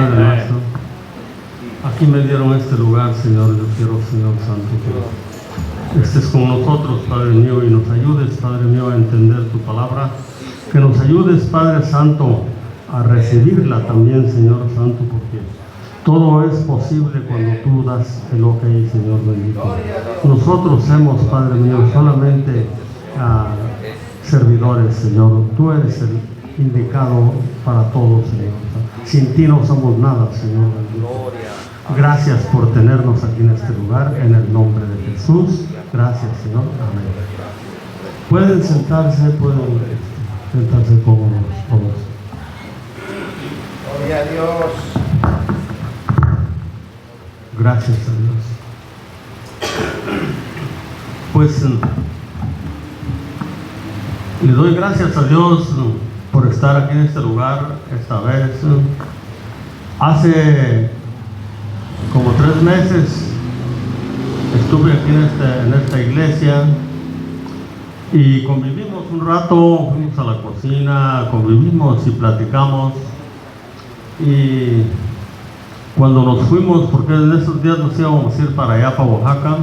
Padre nuestro, aquí me dieron este lugar, Señor. Yo quiero, Señor Santo, que estés con nosotros, Padre mío, y nos ayudes, Padre mío, a entender tu palabra. Que nos ayudes, Padre Santo, a recibirla también, Señor Santo, porque todo es posible cuando tú das el ok, Señor bendito. Nosotros somos, Padre mío, solamente servidores, Señor. Tú eres el indicado para todo, Señor. Sin ti no somos nada, Señor bendito. Gracias por tenernos aquí en este lugar, en el nombre de Jesús. Gracias, Señor. Amén. Pueden sentarse cómodos todos. Gloria a Dios. Gracias a Dios. Pues le doy gracias a Dios por estar aquí en este lugar esta vez. Hace como 3 meses estuve aquí en esta iglesia y convivimos un rato, fuimos a la cocina, convivimos y platicamos. Y cuando nos fuimos, porque en esos días nos íbamos a ir para allá, para Oaxaca,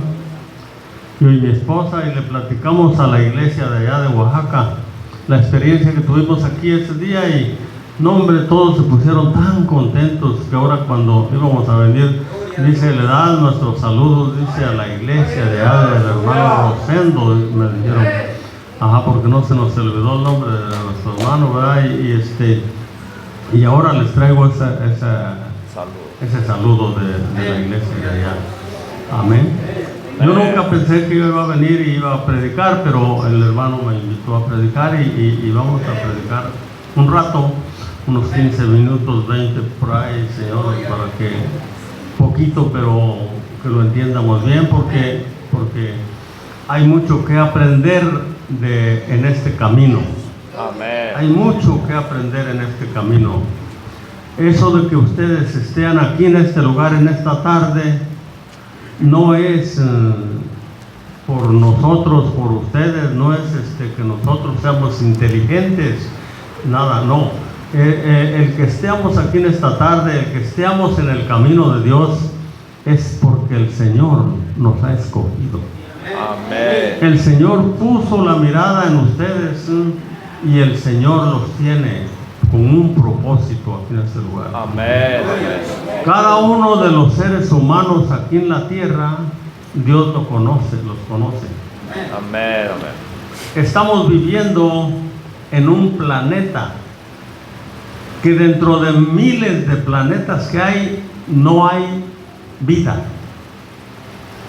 yo y mi esposa, y le platicamos a la iglesia de allá de Oaxaca la experiencia que tuvimos aquí ese día, y no, hombre, todos se pusieron tan contentos que ahora cuando íbamos a venir, dice, le dan nuestros saludos, dice, a la iglesia de allá del hermano Rosendo, me dijeron, ajá, porque no se nos olvidó el nombre de nuestro hermano, ¿verdad? Y ahora les traigo ese saludo de la iglesia de allá. Amén. Yo nunca pensé que iba a venir y iba a predicar, pero el hermano me invitó a predicar y vamos a predicar un rato, unos 15 minutos, 20 por ahí, Señor, para que poquito, pero que lo entiendamos bien, porque hay mucho que aprender en este camino. Amén. Hay mucho que aprender en este camino. Eso de que ustedes estén aquí en este lugar en esta tarde no es por nosotros, por ustedes, no es que nosotros seamos inteligentes, nada, no. El que estemos aquí en esta tarde, el que estemos en el camino de Dios, es porque el Señor nos ha escogido. Amén. El Señor puso la mirada en ustedes y el Señor los tiene con un propósito aquí en este lugar. Amén. Cada uno de los seres humanos aquí en la tierra, Dios los conoce. Amén. Amén. Estamos viviendo en un planeta que dentro de miles de planetas que hay, no hay vida.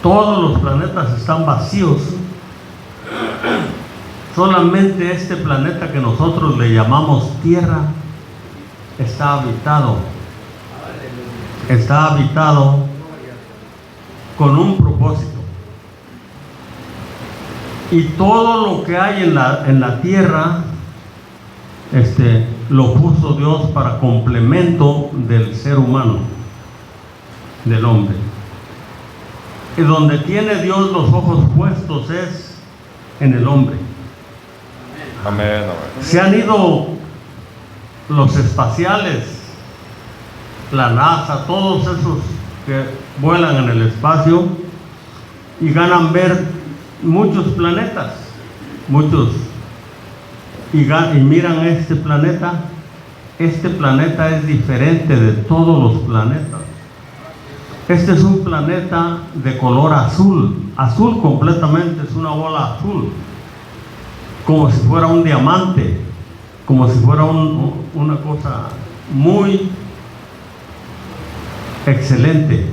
Todos los planetas están vacíos. Solamente este planeta que nosotros le llamamos Tierra está habitado. Está habitado con un propósito. Y todo lo que hay en la Tierra, lo puso Dios para complemento del ser humano, del hombre. Y donde tiene Dios los ojos puestos es en el hombre. Amén. Se han ido los espaciales, la NASA, todos esos que vuelan en el espacio y ganan ver muchos planetas, y miran este planeta es diferente de todos los planetas. Este es un planeta de color azul completamente, es una bola azul, como si fuera un diamante, como si fuera una cosa muy excelente,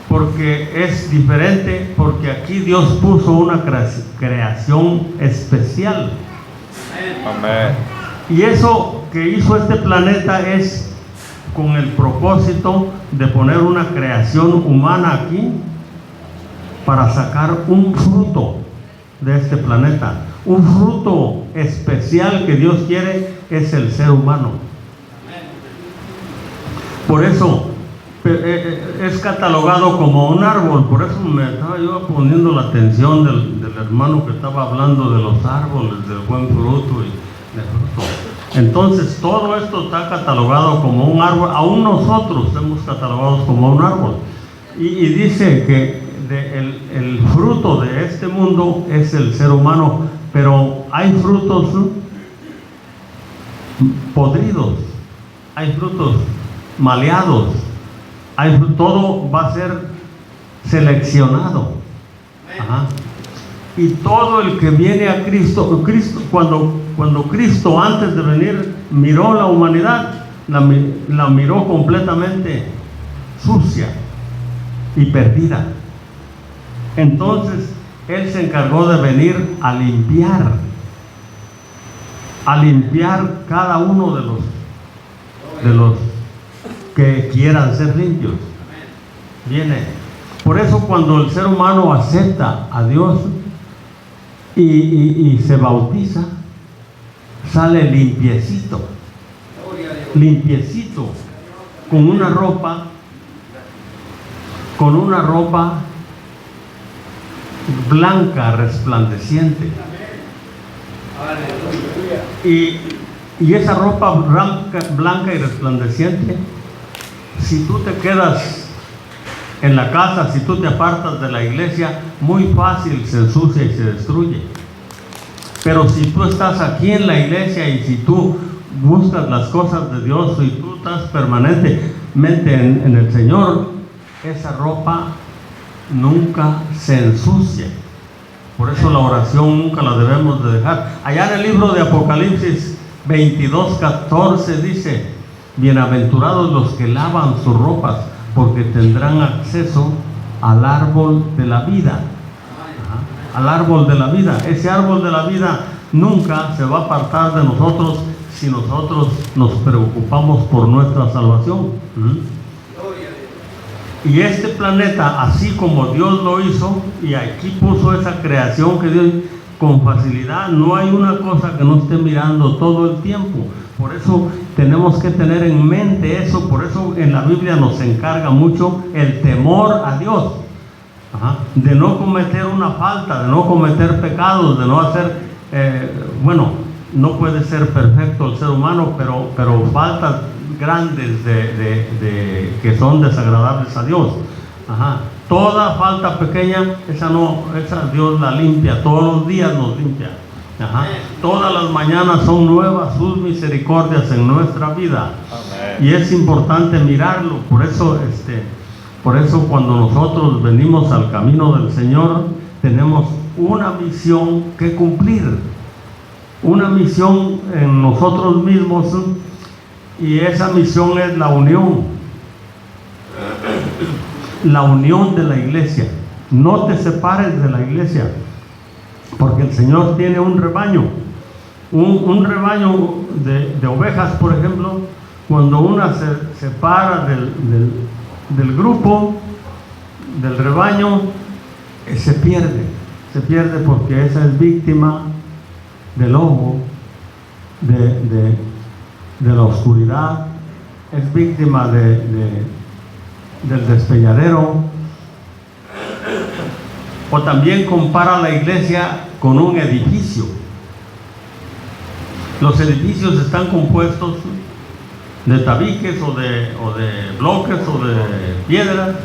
porque es diferente, porque aquí Dios puso una creación especial. Amén. Y eso que hizo este planeta es con el propósito de poner una creación humana aquí para sacar un fruto de este planeta. Un fruto especial que Dios quiere es el ser humano. Por eso es catalogado como un árbol. Por eso me estaba yo poniendo la atención del hermano que estaba hablando de los árboles, del buen fruto y del fruto. Entonces todo esto está catalogado como un árbol, aún nosotros hemos catalogado como un árbol. Y dice que el fruto de este mundo es el ser humano, pero hay frutos podridos, hay frutos maleados, todo va a ser seleccionado. Ajá. Y todo el que viene a Cristo, cuando Cristo antes de venir miró la humanidad, la miró completamente sucia y perdida. Entonces Él se encargó de venir a limpiar cada uno de los que quieran ser limpios. Viene. Por eso cuando el ser humano acepta a Dios y se bautiza, sale limpiecito, con una ropa blanca, resplandeciente. Y esa ropa blanca y resplandeciente, si tú te quedas en la casa, si tú te apartas de la iglesia, muy fácil se ensucia y se destruye. Pero si tú estás aquí en la iglesia y si tú buscas las cosas de Dios y tú estás permanentemente en el Señor, esa ropa nunca se ensucia. Por eso la oración nunca la debemos de dejar. Allá en el libro de Apocalipsis 22:14 dice: bienaventurados los que lavan sus ropas, porque tendrán acceso al árbol de la vida. Al árbol de la vida. Ese árbol de la vida nunca se va a apartar de nosotros si nosotros nos preocupamos por nuestra salvación. Y este planeta, así como Dios lo hizo, y aquí puso esa creación que Dios, con facilidad, no hay una cosa que no esté mirando todo el tiempo. Por eso tenemos que tener en mente eso. Por eso en la Biblia nos encarga mucho el temor a Dios. De no cometer una falta, de no cometer pecados, de no hacer, no puede ser perfecto el ser humano, pero faltas grandes que son desagradables a Dios. Toda falta pequeña, esa Dios la limpia, todos los días nos limpia. Todas las mañanas son nuevas sus misericordias en nuestra vida. Amén. Y es importante mirarlo. Por eso cuando nosotros venimos al camino del Señor, tenemos una misión que cumplir, una misión en nosotros mismos, y esa misión es la unión de la iglesia. No te separes de la iglesia, porque el Señor tiene un rebaño, un rebaño de ovejas, por ejemplo. Cuando una se separa del grupo, del rebaño, se pierde porque esa es víctima del lobo, de la oscuridad, es víctima del despeñadero. O también compara la iglesia con un edificio. Los edificios están compuestos de tabiques o de bloques o de piedras,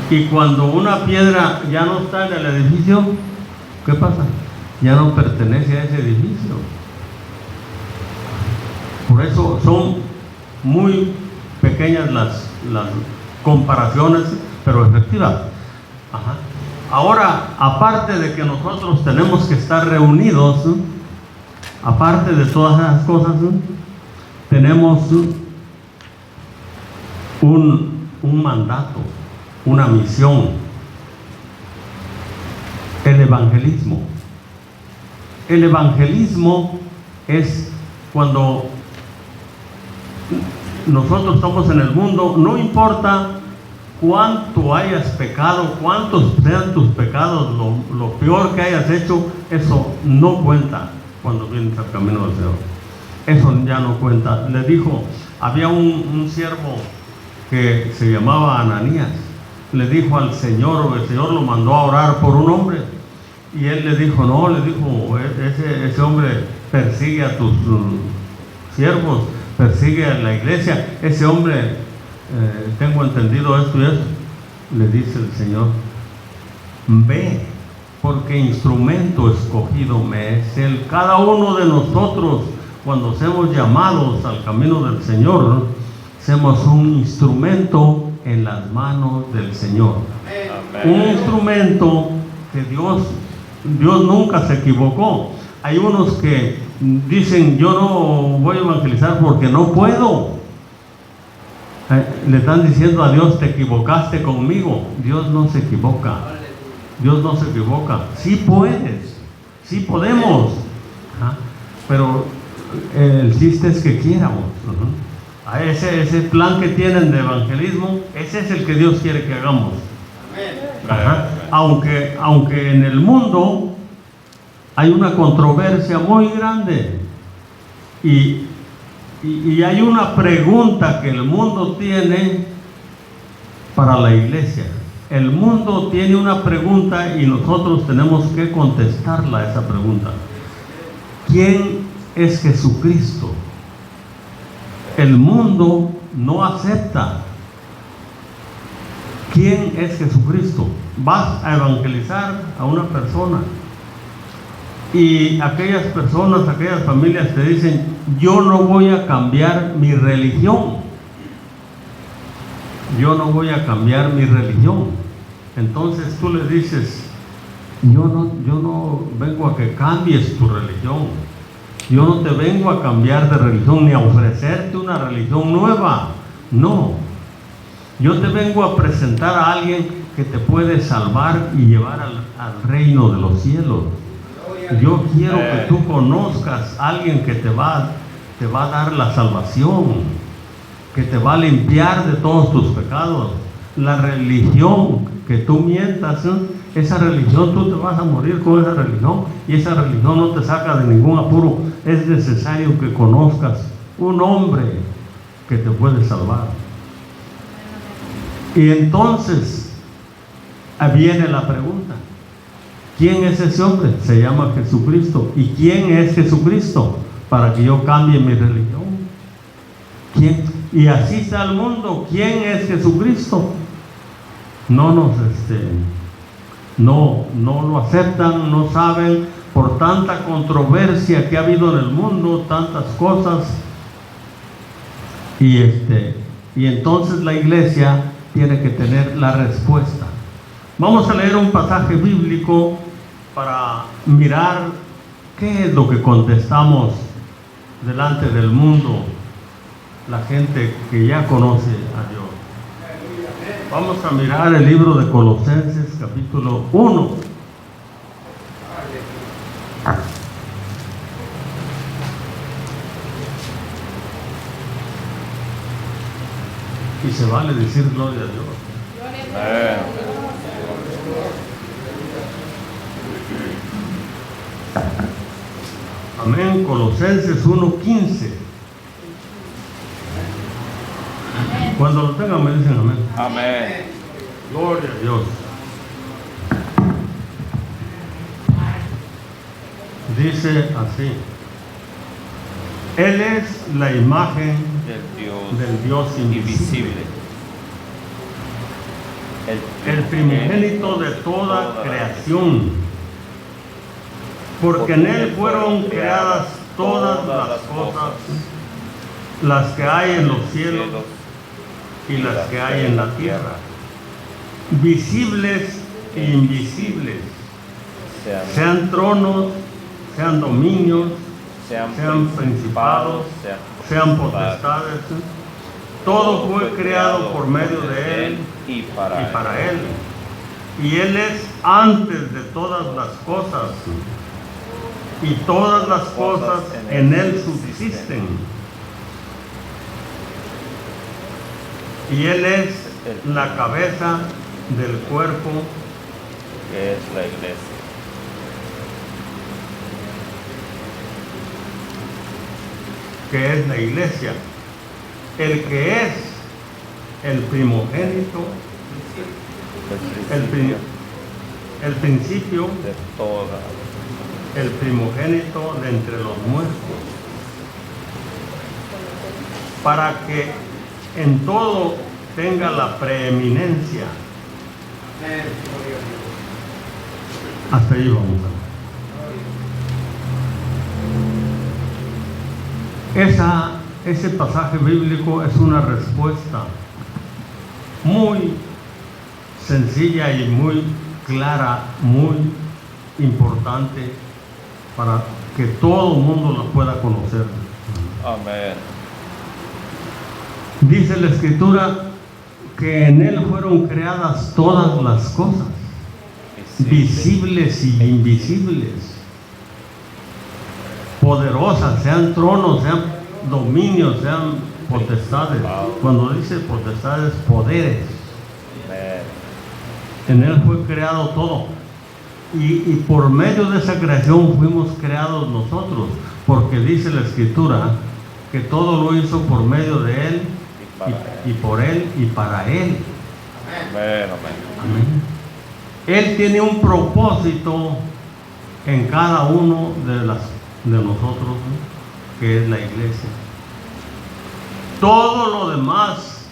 y cuando una piedra ya no está en el edificio, ¿qué pasa? Ya no pertenece a ese edificio. Por eso son muy pequeñas las comparaciones, pero efectivas. Ahora, aparte de que nosotros tenemos que estar reunidos, aparte de todas esas cosas, tenemos un mandato, una misión: el evangelismo. El evangelismo es cuando nosotros estamos en el mundo, no importa cuánto hayas pecado, cuántos sean tus pecados, lo peor que hayas hecho, eso no cuenta cuando vienes al camino del Señor. Eso ya no cuenta. Le dijo, había un siervo que se llamaba Ananías, le dijo al Señor, el Señor lo mandó a orar por un hombre, y él le dijo, ese hombre persigue a tus siervos, persigue a la iglesia. Ese hombre, tengo entendido esto y esto, le dice el Señor, ve, porque instrumento escogido me es Él. Cada uno de nosotros, cuando seamos llamados al camino del Señor, seamos un instrumento en las manos del Señor. Amén. Un instrumento que Dios nunca se equivocó. Hay unos que dicen, yo no voy a evangelizar porque no puedo. Le están diciendo a Dios, te equivocaste conmigo. Dios no se equivoca. Dios no se equivoca. Sí puedes, sí podemos, pero el chiste es que quieramos. A ese plan que tienen de evangelismo, ese es el que Dios quiere que hagamos. Aunque en el mundo hay una controversia muy grande y hay una pregunta que el mundo tiene para la iglesia. El mundo tiene una pregunta y nosotros tenemos que contestarla a esa pregunta. ¿Quién es Jesucristo? El mundo no acepta. ¿Quién es Jesucristo? Vas a evangelizar a una persona y aquellas personas, aquellas familias te dicen, yo no voy a cambiar mi religión. Yo no voy a cambiar mi religión. Entonces tú le dices, yo no vengo a que cambies tu religión. Yo no te vengo a cambiar de religión ni a ofrecerte una religión nueva. No. Yo te vengo a presentar a alguien que te puede salvar y llevar al reino de los cielos. Yo quiero que tú conozcas a alguien que te va a dar la salvación, que te va a limpiar de todos tus pecados. La religión que tú mientas, esa religión, tú te vas a morir con esa religión y esa religión no te saca de ningún apuro. Es necesario que conozcas un hombre que te puede salvar. Y entonces viene la pregunta, ¿quién es ese hombre? Se llama Jesucristo. ¿Y quién es Jesucristo? Para que yo cambie mi religión. ¿Quién? Y así está el mundo. ¿Quién es Jesucristo? No lo aceptan, no saben, por tanta controversia que ha habido en el mundo, tantas cosas. Y entonces la iglesia tiene que tener la respuesta. Vamos a leer un pasaje bíblico para mirar qué es lo que contestamos delante del mundo, la gente que ya conoce a Dios. Vamos a mirar el libro de Colosenses, capítulo 1. Y se vale decir gloria a Dios. Amén. Colosenses 1:15. Cuando lo tengan me dicen amén. Amén. Gloria a Dios. Dice así: Él es la imagen del Dios invisible, el primogénito de toda creación, porque en Él fueron creadas todas las cosas, las que hay en los cielos y las que hay en la tierra, visibles e invisibles, sean tronos, sean dominios, sean principados, sean potestades. Todo fue creado por medio de Él y para Él. Y Él es antes de todas las cosas, y todas las cosas en Él subsisten. Y Él es la cabeza del cuerpo, que es la iglesia. Que es la iglesia, el que es el primogénito, el principio, de toda el primogénito de entre los muertos, para que en todo tenga la preeminencia. Hasta ahí vamos. Ese pasaje bíblico es una respuesta muy sencilla y muy clara, muy importante para que todo el mundo la pueda conocer. Amén. Dice la Escritura que en Él fueron creadas todas las cosas, visibles y invisibles, poderosas, sean tronos, sean dominios, sean potestades. Cuando dice potestades, poderes. Amén. En Él fue creado todo. Y por medio de esa creación fuimos creados nosotros, porque dice la Escritura que todo lo hizo por medio de Él y por Él y para Él. Amén. Amén. Amén. Él tiene un propósito en cada uno de nosotros, ¿no? Que es la iglesia. Todo lo demás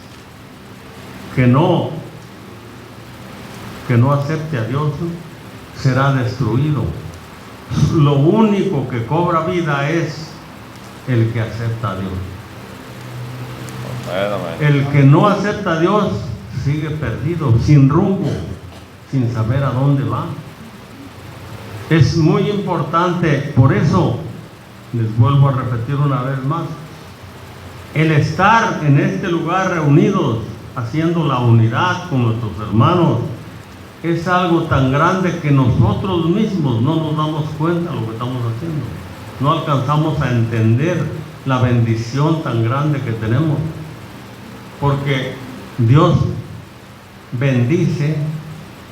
que no acepte a Dios, ¿no?, será destruido. Lo único que cobra vida es el que acepta a Dios. El que no acepta a Dios sigue perdido, sin rumbo, sin saber a dónde va. Es muy importante, por eso les vuelvo a repetir una vez más, el estar en este lugar reunidos, haciendo la unidad con nuestros hermanos, es algo tan grande que nosotros mismos no nos damos cuenta de lo que estamos haciendo. No alcanzamos a entender la bendición tan grande que tenemos, porque Dios bendice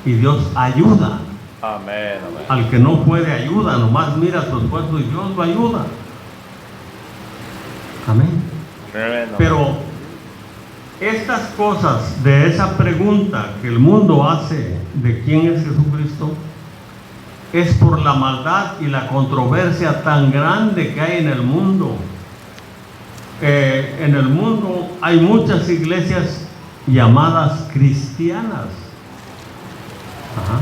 y Dios ayuda. Amén, amén. Al que no puede ayuda, nomás mira su esfuerzo y Dios lo ayuda. Amén. Amén. Pero estas cosas de esa pregunta que el mundo hace de quién es Jesucristo, es por la maldad y la controversia tan grande que hay en el mundo. En el mundo hay muchas iglesias llamadas cristianas. Ajá.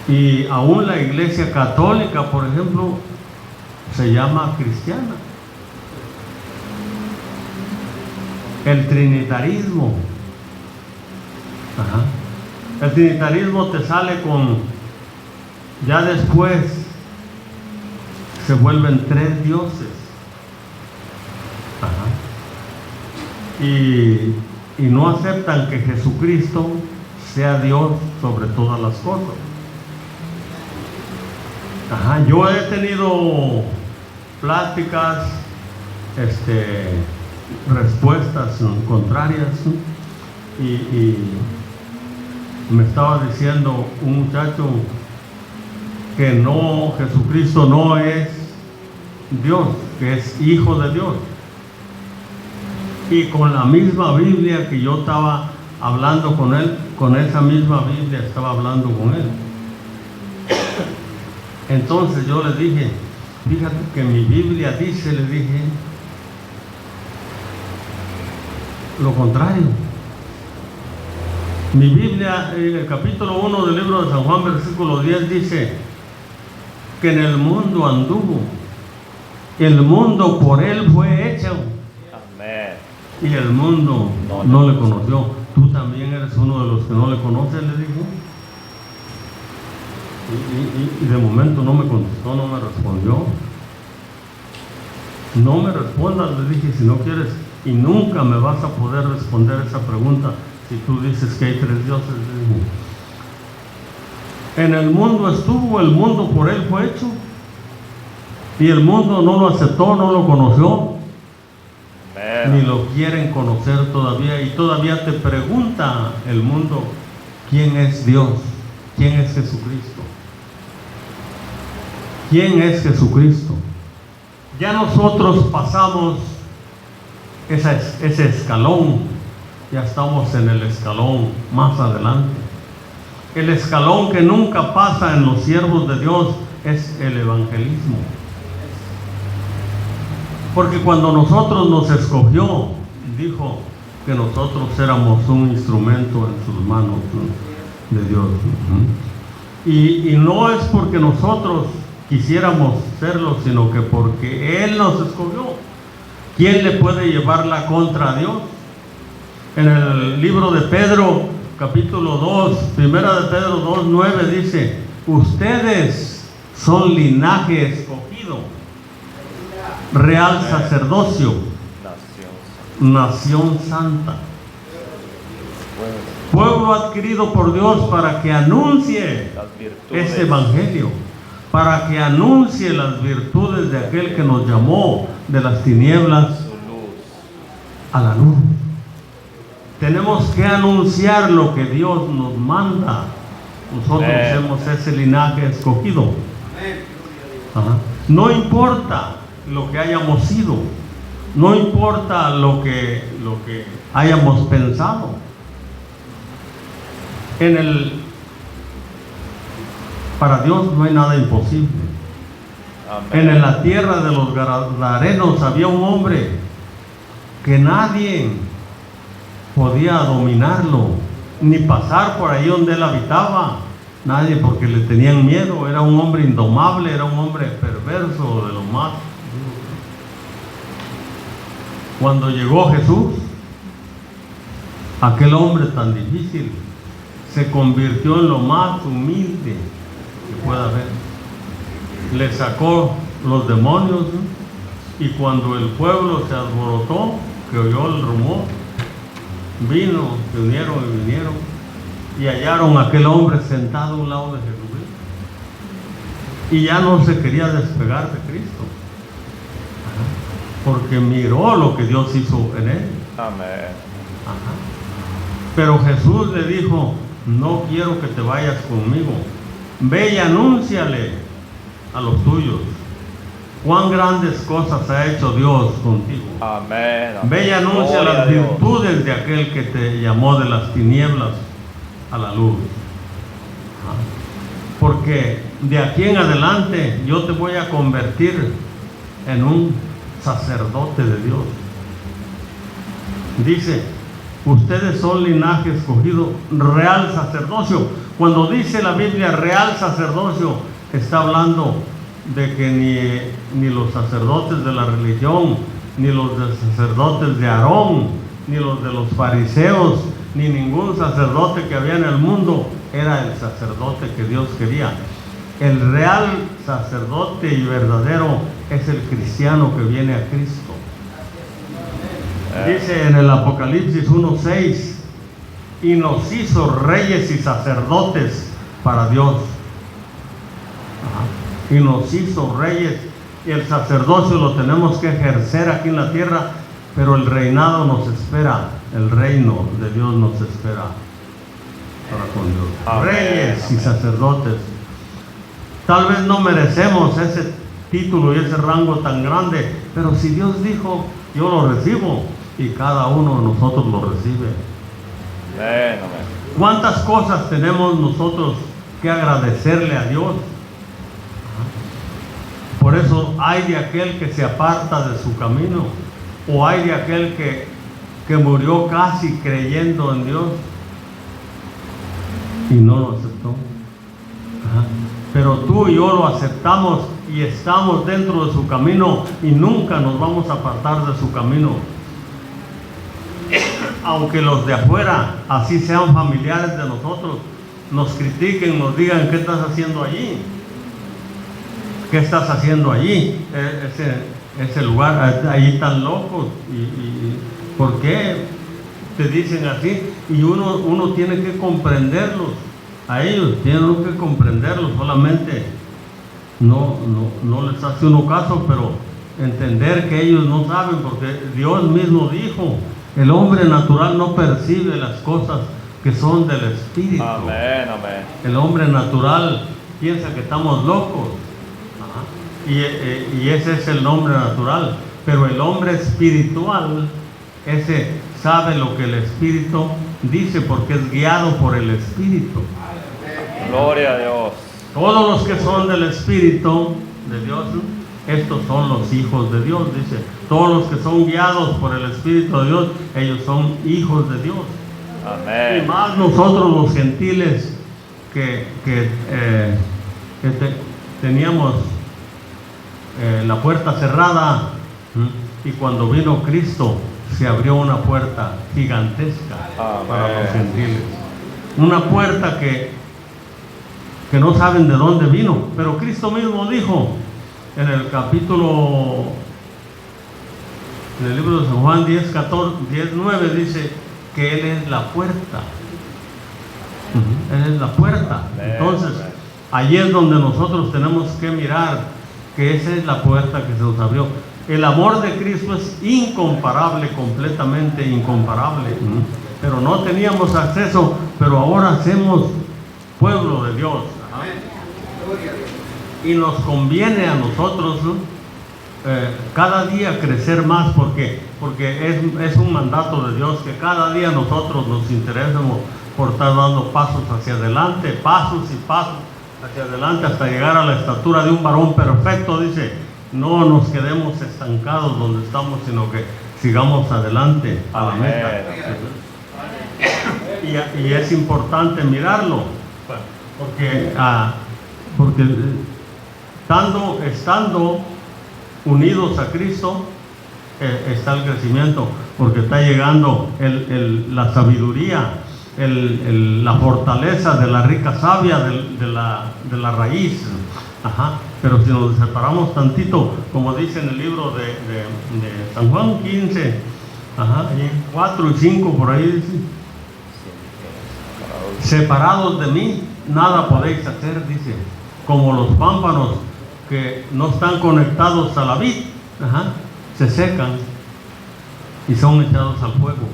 Y aún la iglesia católica, por ejemplo, se llama cristiana. El trinitarismo. Ajá. El trinitarismo te sale con, ya después se vuelven 3 dioses. Ajá. Y no aceptan que Jesucristo sea Dios sobre todas las cosas. Ajá. Yo he tenido pláticas, respuestas contrarias, y me estaba diciendo un muchacho que no, Jesucristo no es Dios, que es hijo de Dios. Y con la misma Biblia que yo estaba hablando con él, con esa misma Biblia estaba hablando con él. Entonces yo le dije, fíjate que mi Biblia dice, le dije, lo contrario. Mi Biblia, en el capítulo 1 del libro de San Juan, versículo 10, dice que en el mundo anduvo, el mundo por él fue hecho. Amén. Y el mundo no le conoció. Tú también eres uno de los que no le conoces, le dije. Y de momento no me contestó, no me respondió. No me respondas, le dije, si no quieres, y nunca me vas a poder responder esa pregunta si tú dices que hay 3 dioses. En el mundo estuvo, el mundo por él fue hecho, y el mundo no lo aceptó, no lo conoció. Amén. Ni lo quieren conocer todavía, y todavía te pregunta el mundo quién es Dios, quién es Jesucristo. ¿Quién es Jesucristo? Ya nosotros pasamos ese escalón, ya estamos en el escalón más adelante. El escalón que nunca pasa en los siervos de Dios es el evangelismo. Porque cuando nosotros nos escogió, dijo que nosotros éramos un instrumento en sus manos de Dios. Y no es porque nosotros quisiéramos serlo, sino que porque Él nos escogió. ¿Quién le puede llevar la contra a Dios? En el libro de Pedro, capítulo 2, primera de Pedro 2:9 dice: ustedes son linaje escogido, real sacerdocio, nación santa, pueblo adquirido por Dios para que anuncie este evangelio, para que anuncie las virtudes de aquel que nos llamó de las tinieblas a la luz. Tenemos que anunciar lo que Dios nos manda. Nosotros somos ese linaje escogido. Ajá. No importa lo que hayamos sido, no importa lo que hayamos pensado. Para Dios no hay nada imposible. Amén. En la tierra de los Gadarenos había un hombre que nadie podía dominarlo, ni pasar por ahí donde él habitaba. Nadie, porque le tenían miedo. Era un hombre indomable, era un hombre perverso de lo más. Cuando llegó Jesús, aquel hombre tan difícil se convirtió en lo más humilde que pueda haber. Le sacó los demonios, ¿no? Y cuando el pueblo se alborotó, que oyó el rumor, se unieron y vinieron y hallaron a aquel hombre sentado a un lado de Jesucristo, y ya no se quería despegar de Cristo, porque miró lo que Dios hizo en él. Amén. Ajá. Pero Jesús le dijo: no quiero que te vayas conmigo, ve y anúnciale a los tuyos cuán grandes cosas ha hecho Dios contigo. Amén. Ve y anuncia las virtudes de aquel que te llamó de las tinieblas a la luz. Porque de aquí en adelante yo te voy a convertir en un sacerdote de Dios. Dice: ustedes son linaje escogido, real sacerdocio. Cuando dice la Biblia real sacerdocio, está hablando de que ni los sacerdotes de la religión, ni los sacerdotes de Aarón, ni los de los fariseos, ni ningún sacerdote que había en el mundo era el sacerdote que Dios quería. El real sacerdote y verdadero es el cristiano que viene a Cristo. Dice en el Apocalipsis 1:6: y nos hizo reyes y sacerdotes para Dios. Y nos hizo reyes, y el sacerdocio lo tenemos que ejercer aquí en la tierra, pero el reinado nos espera, el reino de Dios nos espera para con Dios. Amén. Reyes y sacerdotes. Tal vez no merecemos ese título y ese rango tan grande, pero si Dios dijo, yo lo recibo, y cada uno de nosotros lo recibe. Amén. Amén. ¿Cuántas cosas tenemos nosotros que agradecerle a Dios? Por eso hay de aquel que se aparta de su camino, o hay de aquel que murió casi creyendo en Dios y no lo aceptó. Pero tú y yo lo aceptamos y estamos dentro de su camino, y nunca nos vamos a apartar de su camino. Aunque los de afuera, así sean familiares de nosotros, nos critiquen, nos digan: ¿qué estás haciendo allí? ¿Qué estás haciendo allí? Ese lugar, allí tan locos. ¿Y por qué te dicen así? Y uno tiene que comprenderlos. A ellos tienen que comprenderlos. Solamente no les hace uno caso, pero entender que ellos no saben, porque Dios mismo dijo: el hombre natural no percibe las cosas que son del Espíritu. Amén. Amén. El hombre natural piensa que estamos locos. Y ese es el hombre natural. Pero el hombre espiritual, ese sabe lo que el Espíritu dice, porque es guiado por el Espíritu. Gloria a Dios. Todos los que son del Espíritu de Dios, estos son los hijos de Dios, dice. Todos los que son guiados por el Espíritu de Dios, ellos son hijos de Dios. Amén. Y más nosotros los gentiles que teníamos la puerta cerrada, y cuando vino Cristo se abrió una puerta gigantesca para los gentiles. Una puerta que no saben de dónde vino, pero Cristo mismo dijo en el capítulo, en el libro de San Juan 10:9 dice que Él es la puerta. Él es la puerta. Entonces, allí es donde nosotros tenemos que mirar que esa es la puerta que se nos abrió. El amor de Cristo es incomparable, completamente incomparable. Pero no teníamos acceso, pero ahora somos pueblo de Dios. Y nos conviene a nosotros, ¿no? Cada día crecer más, porque es un mandato de Dios que cada día nosotros nos interesemos por estar dando pasos hacia adelante, pasos y pasos hacia adelante hasta llegar a la estatura de un varón perfecto. Dice, no nos quedemos estancados donde estamos, sino que sigamos adelante a la meta. Y es importante mirarlo, porque estando unidos a Cristo, está el crecimiento, porque está llegando la sabiduría, la fortaleza de la rica savia de la raíz. Pero si nos separamos tantito, como dice en el libro de San Juan 15, 4 y 5 por ahí dice, separados de mí nada podéis hacer, dice, como los pámpanos que no están conectados a la vid, se secan y son echados al fuego.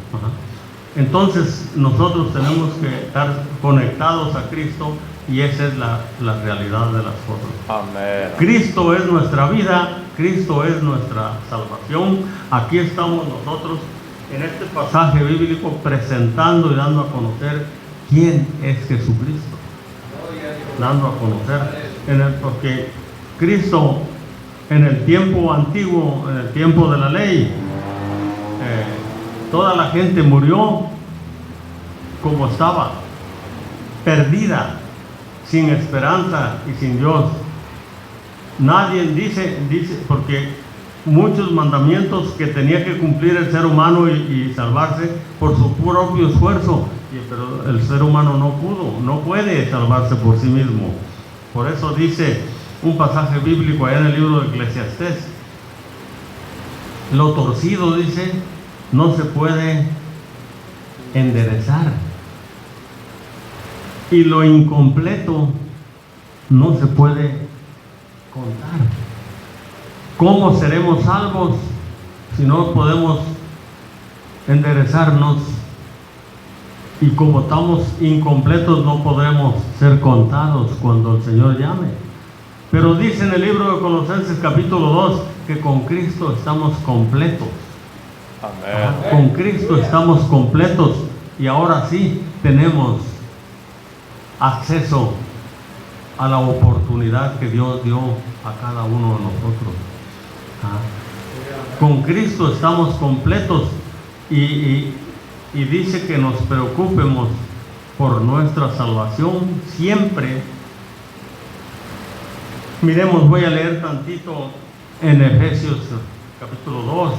Entonces nosotros tenemos que estar conectados a Cristo, y esa es la realidad de las cosas. Amén. Cristo es nuestra vida, Cristo es nuestra salvación. Aquí estamos nosotros en este pasaje bíblico presentando y dando a conocer quién es Jesucristo. Dando a conocer, porque Cristo en el tiempo antiguo, en el tiempo de la ley, toda la gente murió como estaba, perdida, sin esperanza y sin Dios. Nadie dice, porque muchos mandamientos que tenía que cumplir el ser humano y salvarse por su propio esfuerzo, pero el ser humano no puede salvarse por sí mismo. Por eso dice un pasaje bíblico allá en el libro de Eclesiastés, lo torcido, dice, no se puede enderezar, y lo incompleto no se puede contar. ¿Cómo seremos salvos si no podemos enderezarnos? Y como estamos incompletos, no podremos ser contados cuando el Señor llame. Pero dice en el libro de Colosenses capítulo 2 que con Cristo estamos completos. Amén. Con Cristo estamos completos, y ahora sí tenemos acceso a la oportunidad que Dios dio a cada uno de nosotros. Con Cristo estamos completos, y dice que nos preocupemos por nuestra salvación siempre. Miremos, voy a leer tantito en Efesios capítulo 2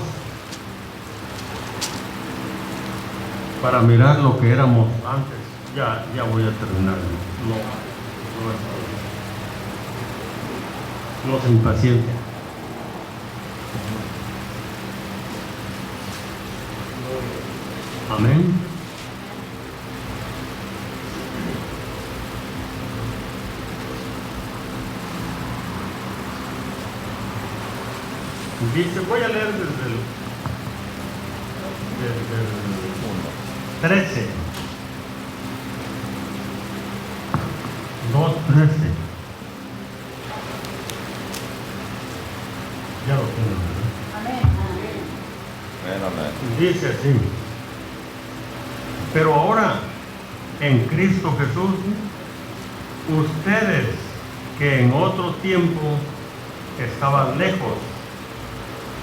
para mirar lo que éramos antes. Ya voy a terminar. No se impaciente. Amén. Dice, voy a leer desde el 13. 2:13. Ya lo tengo. Amén. Dice así: pero ahora en Cristo Jesús, ustedes que en otro tiempo estaban lejos,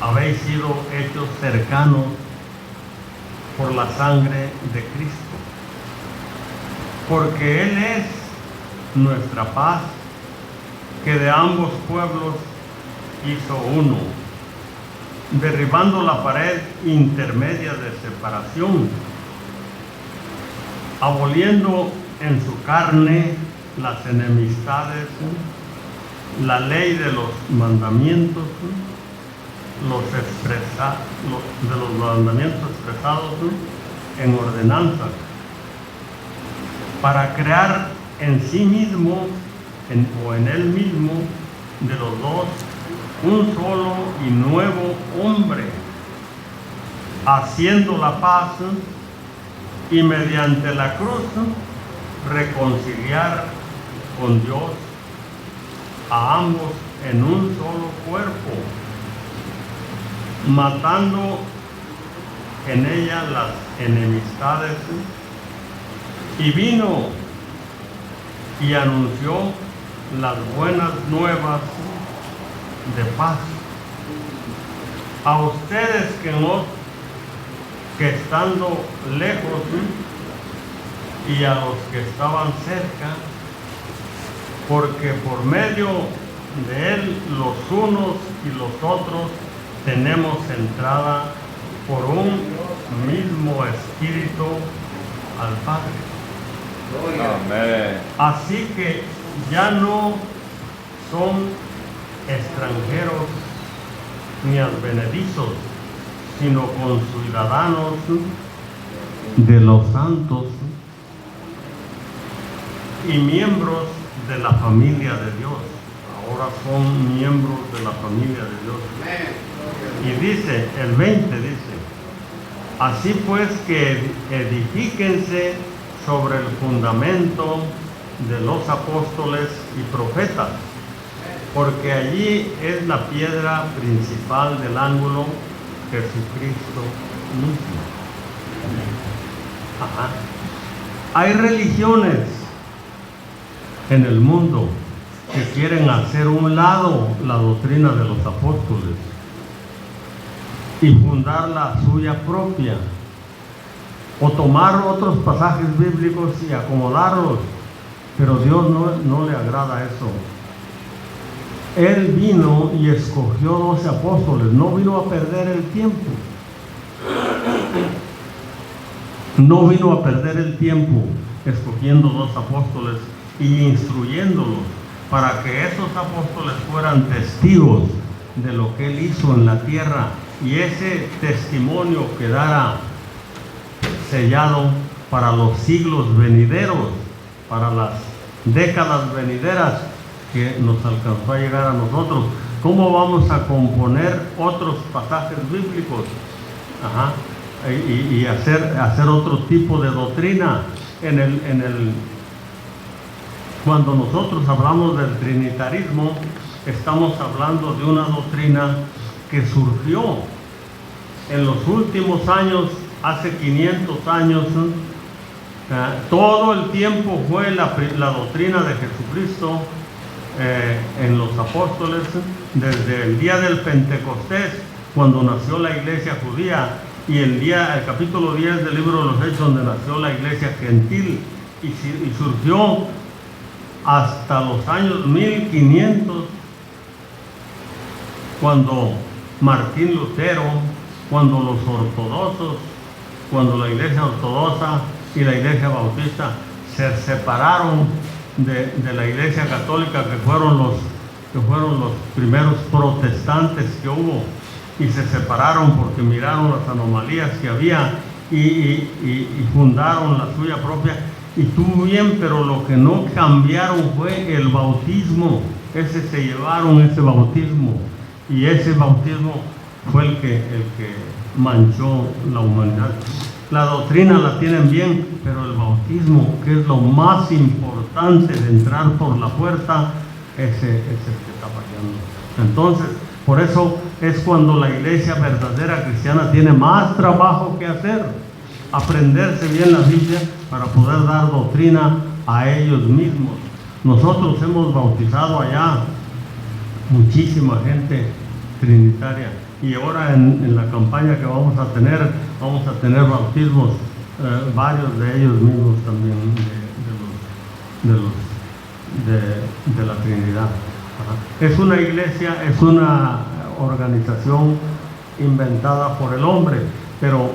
habéis sido hechos cercanos por la sangre de Cristo, porque Él es nuestra paz, que de ambos pueblos hizo uno, derribando la pared intermedia de separación, aboliendo en su carne las enemistades, la ley de los mandamientos, de los mandamientos expresados en ordenanzas, para crear en sí mismo o en él mismo de los dos un solo y nuevo hombre, haciendo la paz y mediante la cruz reconciliar con Dios a ambos en un solo cuerpo, matando en ella las enemistades, y vino y anunció las buenas nuevas de paz a ustedes que estando lejos y a los que estaban cerca, porque por medio de él los unos y los otros tenemos entrada por un mismo espíritu al Padre. Amén. Así que ya no son extranjeros ni advenedizos, sino conciudadanos de los santos y miembros de la familia de Dios. Ahora son miembros de la familia de Dios. Y dice, el 20 dice, así pues que edifíquense sobre el fundamento de los apóstoles y profetas, porque allí es la piedra principal del ángulo, Jesucristo mismo. Ajá. Hay religiones en el mundo que quieren hacer un lado la doctrina de los apóstoles y fundar la suya propia, o tomar otros pasajes bíblicos y acomodarlos, pero Dios no le agrada eso. Él vino y escogió 12 apóstoles, no vino a perder el tiempo. No vino a perder el tiempo escogiendo 2 apóstoles y instruyéndolos para que esos apóstoles fueran testigos de lo que Él hizo en la tierra, y ese testimonio quedara sellado para los siglos venideros, para las décadas venideras que nos alcanzó a llegar a nosotros. ¿Cómo vamos a componer otros pasajes bíblicos? Ajá. Y hacer otro tipo de doctrina? Cuando nosotros hablamos del trinitarismo, estamos hablando de una doctrina que surgió en los últimos años, hace 500 años. Todo el tiempo fue la doctrina de Jesucristo en los apóstoles, desde el día del Pentecostés, cuando nació la iglesia judía, y el capítulo 10 del libro de los Hechos, donde nació la iglesia gentil, y surgió hasta los años 1500, cuando Martín Lutero, cuando los ortodoxos, cuando la iglesia ortodoxa y la iglesia bautista se separaron de la iglesia católica, que fueron los primeros protestantes que hubo, y se separaron porque miraron las anomalías que había y fundaron la suya propia. Y estuvo bien, pero lo que no cambiaron fue el bautismo. Se llevaron ese bautismo, y ese bautismo fue el que manchó la humanidad. La doctrina la tienen bien, pero el bautismo, que es lo más importante de entrar por la puerta, ese es el que está fallando. Entonces, por eso es cuando la iglesia verdadera cristiana tiene más trabajo que hacer, aprenderse bien la Biblia para poder dar doctrina a ellos mismos, Nosotros hemos bautizado allá muchísima gente trinitaria, y ahora en la campaña que vamos a tener bautismos, varios de ellos mismos también de la Trinidad. Ajá. Es una iglesia, es una organización inventada por el hombre, pero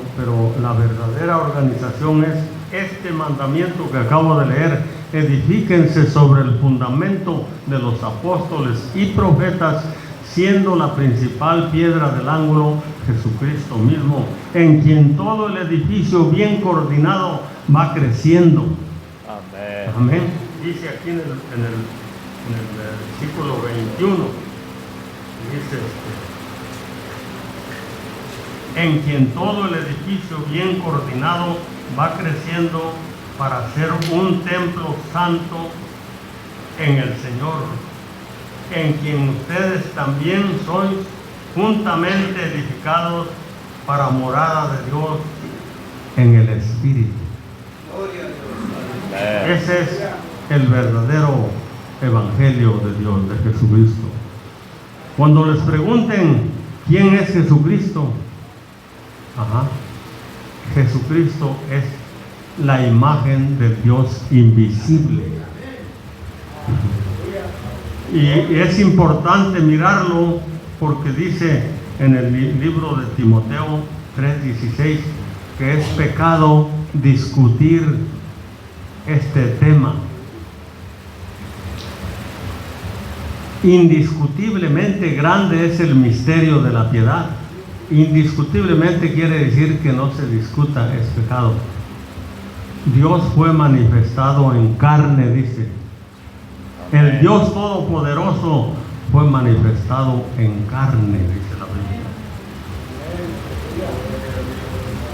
la verdadera organización es este mandamiento que acabo de leer: edifíquense sobre el fundamento de los apóstoles y profetas, siendo la principal piedra del ángulo Jesucristo mismo, en quien todo el edificio bien coordinado va creciendo. Amén. Amén. Dice aquí en el versículo 21, dice, en quien todo el edificio bien coordinado va creciendo para ser un templo santo en el Señor, en quien ustedes también sois juntamente edificados para morada de Dios en el Espíritu. Ese es el verdadero evangelio de Dios, de Jesucristo. Cuando les pregunten quién es Jesucristo, Jesucristo es la imagen del Dios invisible. Y es importante mirarlo porque dice en el libro de Timoteo 3:16 que es pecado discutir este tema. Indiscutiblemente grande es el misterio de la piedad. Indiscutiblemente quiere decir que no se discuta, es pecado. Dios fue manifestado en carne, dice. El Dios Todopoderoso fue manifestado en carne, dice la Biblia.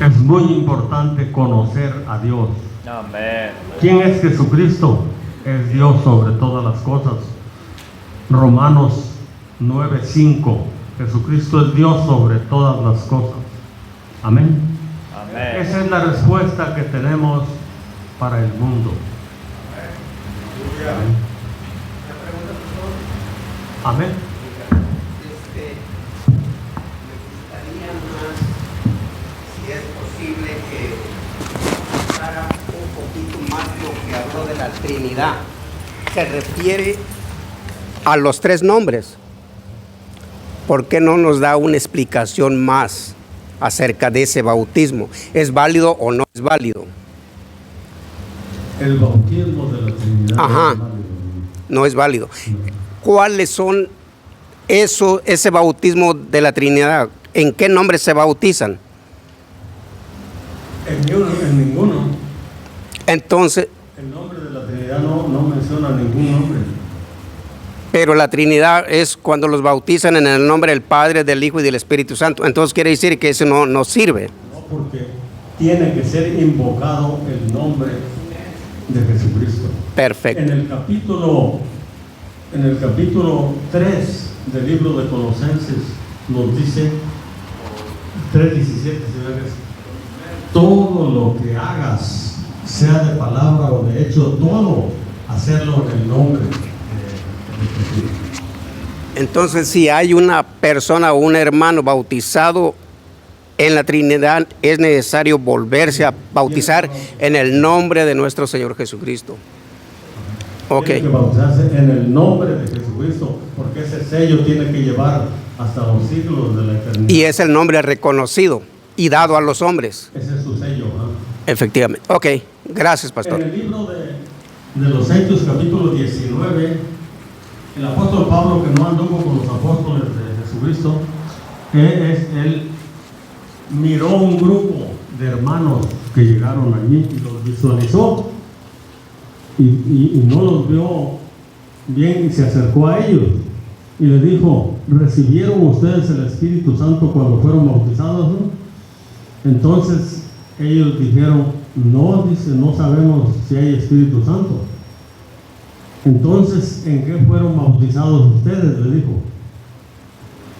Es muy importante conocer a Dios. Amén. ¿Quién es Jesucristo? Es Dios sobre todas las cosas. Romanos 9:5. Jesucristo es Dios sobre todas las cosas. Amén. Amén. Esa es la respuesta que tenemos para el mundo. Amén. Amén. Me gustaría más, si es posible, que hablara un poquito más lo que habló de la Trinidad. Se refiere a los tres nombres. ¿Por qué no nos da una explicación más acerca de ese bautismo? ¿Es válido o no es válido? El bautismo de la Trinidad. Ajá. No es válido. ¿Cuáles son ese bautismo de la Trinidad? ¿En qué nombre se bautizan? En ninguno. Entonces, El nombre de la Trinidad no menciona ningún nombre. pero la Trinidad es cuando los bautizan en el nombre del Padre, del Hijo y del Espíritu Santo. Entonces quiere decir que eso no sirve. No, porque tiene que ser invocado el nombre de Jesucristo. Perfecto. En el capítulo 3 del libro de Colosenses nos dice 3:17, todo lo que hagas, sea de palabra o de hecho, todo hacerlo en el nombre de Jesucristo. Entonces, si hay una persona o un hermano bautizado en la Trinidad, es necesario volverse a bautizar en el nombre de nuestro Señor Jesucristo. Ok. Tiene que bautizarse en el nombre de Jesucristo, porque ese sello tiene que llevar hasta los siglos de la eternidad. Y es el nombre reconocido y dado a los hombres. Ese es su sello. Efectivamente. Ok. Gracias, pastor. En el libro de los Hechos, capítulo 19, el apóstol Pablo, que no anduvo con los apóstoles de Jesucristo, él miró un grupo de hermanos que llegaron allí y los visualizó y no los vio bien y se acercó a ellos y les dijo: ¿recibieron ustedes el Espíritu Santo cuando fueron bautizados? ¿No? Entonces ellos dijeron: no, dice, no sabemos si hay Espíritu Santo. Entonces, ¿en qué fueron bautizados ustedes?, le dijo.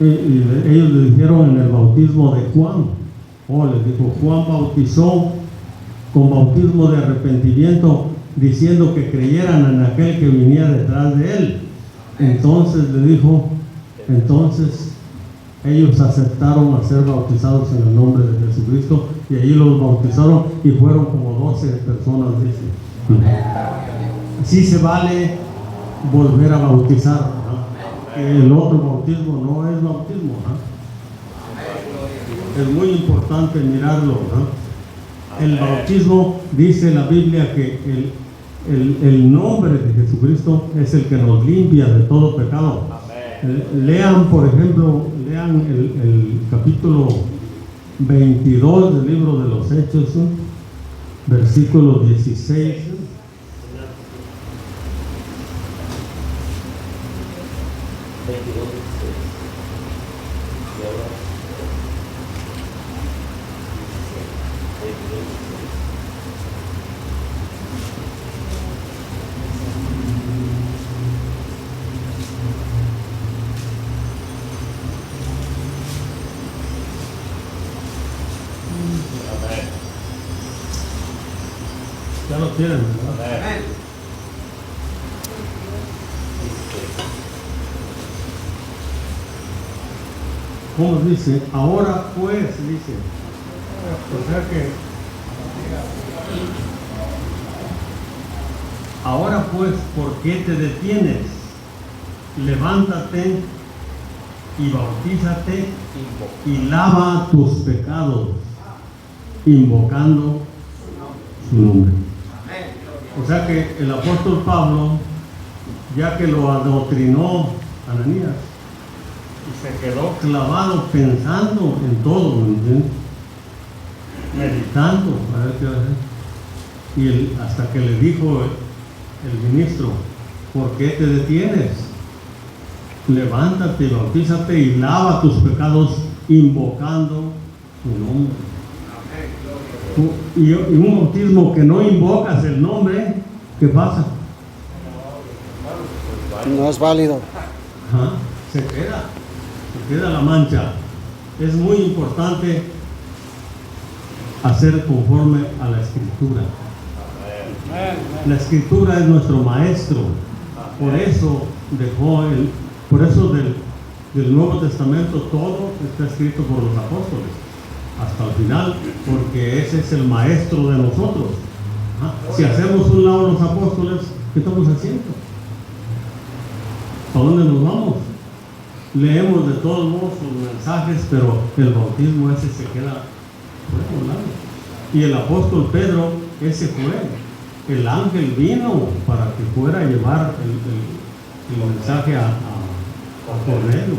Y ellos le dijeron: en el bautismo de Juan. Les dijo: Juan bautizó con bautismo de arrepentimiento, diciendo que creyeran en aquel que venía detrás de él. Entonces le dijo, entonces ellos aceptaron a ser bautizados en el nombre de Jesucristo, y ahí los bautizaron y fueron como 12 personas, dice. Sí se vale volver a bautizar, ¿no? El otro bautismo no es bautismo, ¿no? Es muy importante mirarlo, ¿no? El bautismo, dice la Biblia, que el nombre de Jesucristo es el que nos limpia de todo pecado. Lean, por ejemplo, el capítulo 22 del libro de los Hechos, versículo 16. Ya lo tienen, ¿verdad? Amén. ¿Cómo dice? Ahora pues, dice. O sea que ahora pues, ¿por qué te detienes? Levántate y bautízate y lava tus pecados, invocando su nombre. O sea que el apóstol Pablo, ya que lo adoctrinó Ananías, y se quedó clavado pensando en todo, ¿entiendes? Meditando a ver qué va a hacer. Y hasta que le dijo el ministro, ¿por qué te detienes? Levántate, bautízate y lava tus pecados invocando su nombre. Y un bautismo que no invocas el nombre, ¿qué pasa? No es válido. Ajá, se queda la mancha. Es muy importante hacer conforme a la Escritura. La Escritura es nuestro maestro. Por eso del Nuevo Testamento todo está escrito por los apóstoles hasta el final, porque ese es el maestro de nosotros. Si hacemos un lado los apóstoles, ¿qué estamos haciendo? ¿A dónde nos vamos? Leemos de todos modos sus mensajes, pero el bautismo ese se queda por un lado. Y el apóstol Pedro, ese fue. El ángel vino para que fuera a llevar el mensaje a Cornelio,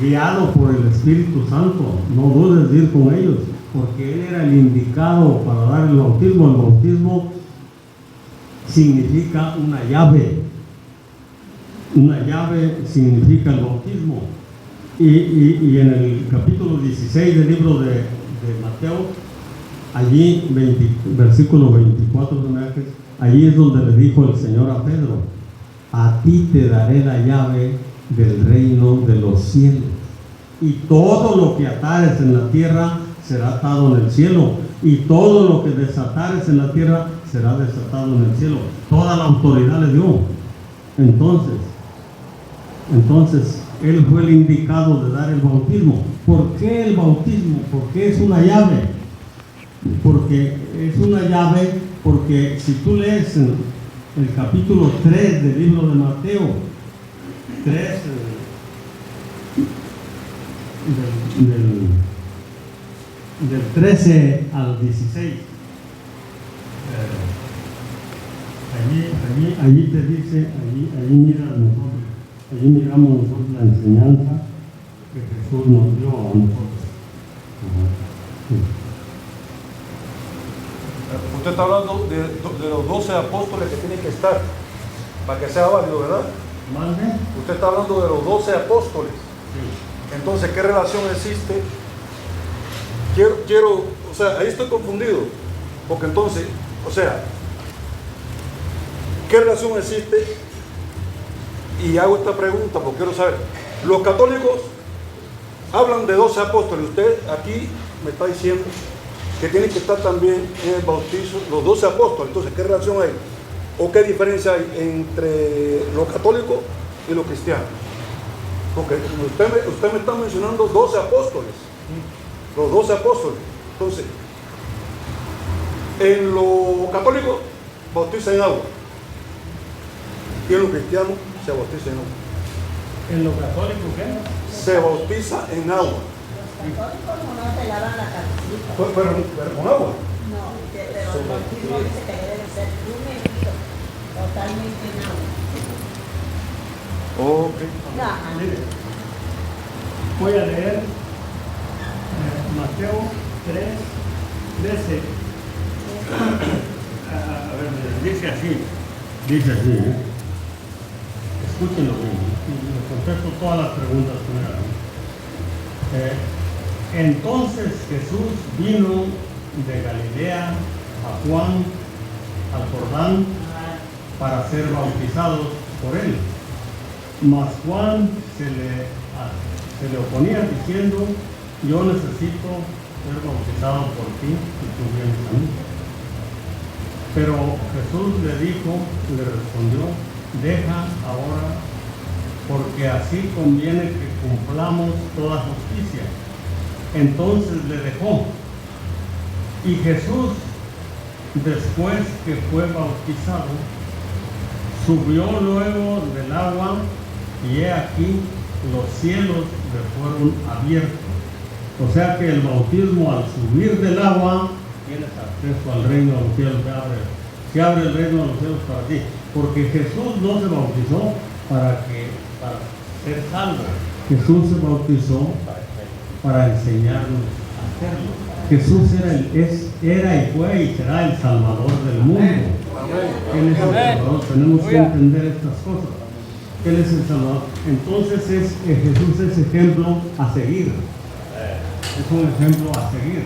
guiado por el Espíritu Santo. No dudes de ir con ellos, porque él era el indicado para dar el bautismo. El bautismo significa una llave. Una llave significa el bautismo. Y en el capítulo 16 del libro de Mateo, allí, versículo 24, allí es donde le dijo el Señor a Pedro: a ti te daré la llave del reino de los cielos, y todo lo que atares en la tierra será atado en el cielo, y todo lo que desatares en la tierra será desatado en el cielo. Toda la autoridad le dio. Entonces él fue el indicado de dar el bautismo. ¿Por qué el bautismo? Porque es una llave. Porque es una llave, porque si tú lees el capítulo 3 del libro de Mateo, 3 del 13 al 16, allí te dice, allí miramos nosotros la enseñanza que Jesús nos dio a nosotros. Usted está hablando de los 12 apóstoles que tienen que estar para que sea válido, ¿verdad? ¿Mande? Usted está hablando de los 12 apóstoles. Sí. Entonces, ¿qué relación existe? O sea, ahí estoy confundido. Porque entonces, o sea, ¿qué relación existe? Y hago esta pregunta porque quiero saber. Los católicos hablan de 12 apóstoles. Usted aquí me está diciendo que tienen que estar también en el bautizo los 12 apóstoles. Entonces, ¿qué relación hay? ¿O qué diferencia hay entre los católicos y los cristianos? Porque usted me está mencionando 12 apóstoles, los 12 apóstoles. Entonces, en los católicos bautizan en agua y en los cristianos se bautiza en agua. ¿En lo católico qué? Se bautiza en agua. Los católicos no se lavan la cabecita. Pero con agua. No, pero el bautismo dice que debe ser sumergido totalmente en agua. Ok. Ajá. Mire, voy a leer Mateo 3:13. A ver, dice así. Dice así, escúchenlo bien, y contesto todas las preguntas que me hagan. Entonces Jesús vino de Galilea a Juan, al Jordán, para ser bautizados por él. Mas Juan se le oponía diciendo: yo necesito ser bautizado por ti y tú vienes a mí. Pero Jesús le respondió: deja ahora, porque así conviene que cumplamos toda justicia. Entonces le dejó. Y Jesús, después que fue bautizado, subió luego del agua, y he aquí los cielos le fueron abiertos. O sea que el bautismo, al subir del agua, tienes acceso al reino de los cielos, se abre el reino de los cielos para ti. Porque Jesús no se bautizó para ser salvo. Jesús se bautizó para enseñarnos a hacerlo. Jesús era y fue y será el Salvador del mundo. Él es el Salvador. Tenemos que entender estas cosas. Él es el Salvador. Entonces Jesús es ejemplo a seguir. Es un ejemplo a seguir.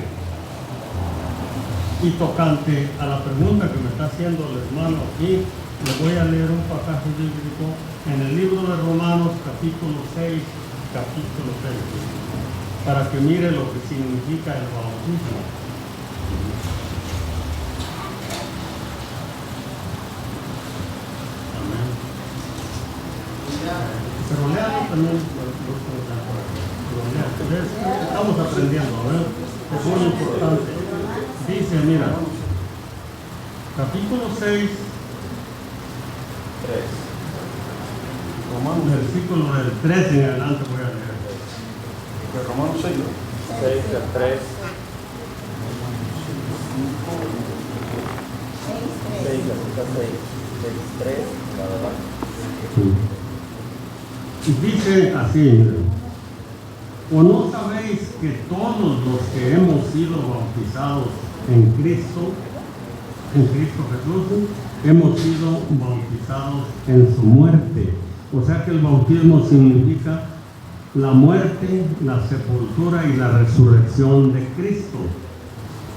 Y tocante a la pregunta que me está haciendo el hermano aquí, le voy a leer un pasaje bíblico en el libro de Romanos, capítulo 6, para que mire lo que significa el bautismo. Amén. Pero lean también estamos aprendiendo, ¿verdad? Es muy importante. Dice, mira, capítulo 6, Romanos, versículo del 13 en adelante voy a leer. De Romanos 6, ¿no? 6 del 3. 6 del 3, la verdad. Dice así, mira, ¿o no sabéis que todos los que hemos sido bautizados en Cristo Jesús, hemos sido bautizados en su muerte? O sea que el bautismo significa la muerte, la sepultura y la resurrección de Cristo.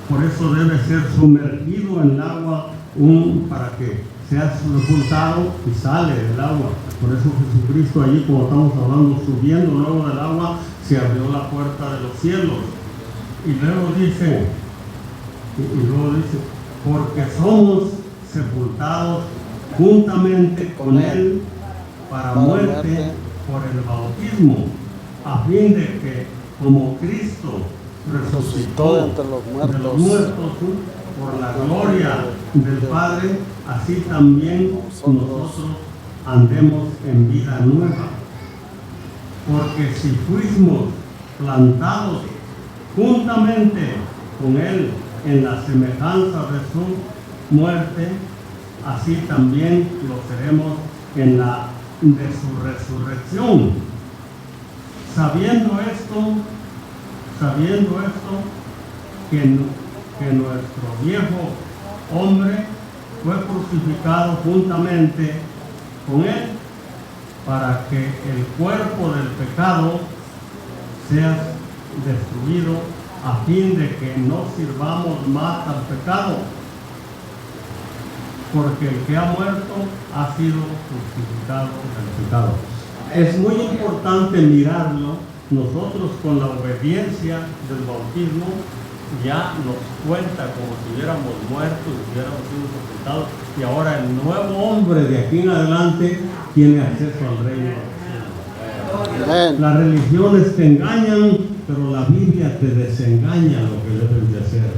Por eso debe ser sumergido en el agua para que sea sepultado y sale del agua. Por eso Jesucristo allí, como estamos hablando, subiendo luego del agua, se abrió la puerta de los cielos. Y luego dice, porque somos sepultados juntamente con Él para muerte por el bautismo, a fin de que, como Cristo resucitó de los muertos por la gloria del Padre, así también nosotros andemos en vida nueva. Porque si fuimos plantados juntamente con Él en la semejanza de su muerte, así también lo seremos en la de su resurrección. Sabiendo esto, que nuestro viejo hombre fue crucificado juntamente con Él, para que el cuerpo del pecado sea destruido, a fin de que no sirvamos más al pecado, porque el que ha muerto ha sido crucificado del pecado. Es muy importante mirarlo nosotros con la obediencia del bautismo, ya nos cuenta como si hubiéramos muerto, si hubiéramos sido sepultados, y ahora el nuevo hombre de aquí en adelante tiene acceso al reino de los cielos. Las religiones te engañan, pero la Biblia te desengaña lo que debes de hacer.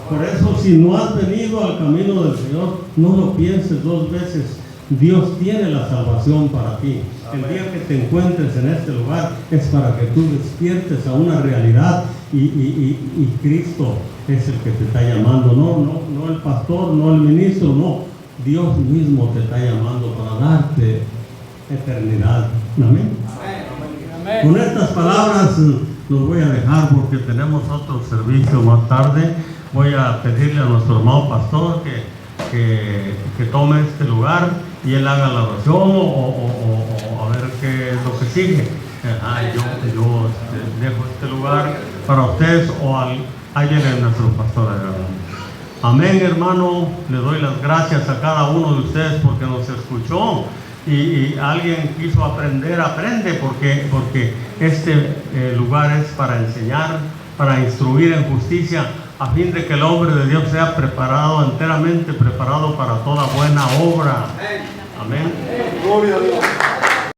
Por eso, si no has venido al camino del Señor, no lo pienses dos veces. Dios tiene la salvación para ti. El día que te encuentres en este lugar es para que tú despiertes a una realidad y Cristo es el que te está llamando. No el pastor, no el ministro, no. Dios mismo te está llamando para darte eternidad. Amén. Con estas palabras los voy a dejar porque tenemos otro servicio más tarde. Voy a pedirle a nuestro hermano pastor que tome este lugar y él haga la oración o a ver qué es lo que sigue. Yo dejo este lugar para ustedes o alguien de nuestros pastores. Amén, hermano. Le doy las gracias a cada uno de ustedes porque nos escuchó y alguien quiso aprender. Aprende porque este lugar es para enseñar, para instruir en justicia, a fin de que el hombre de Dios sea preparado, enteramente preparado para toda buena obra. Amén. Gloria a Dios.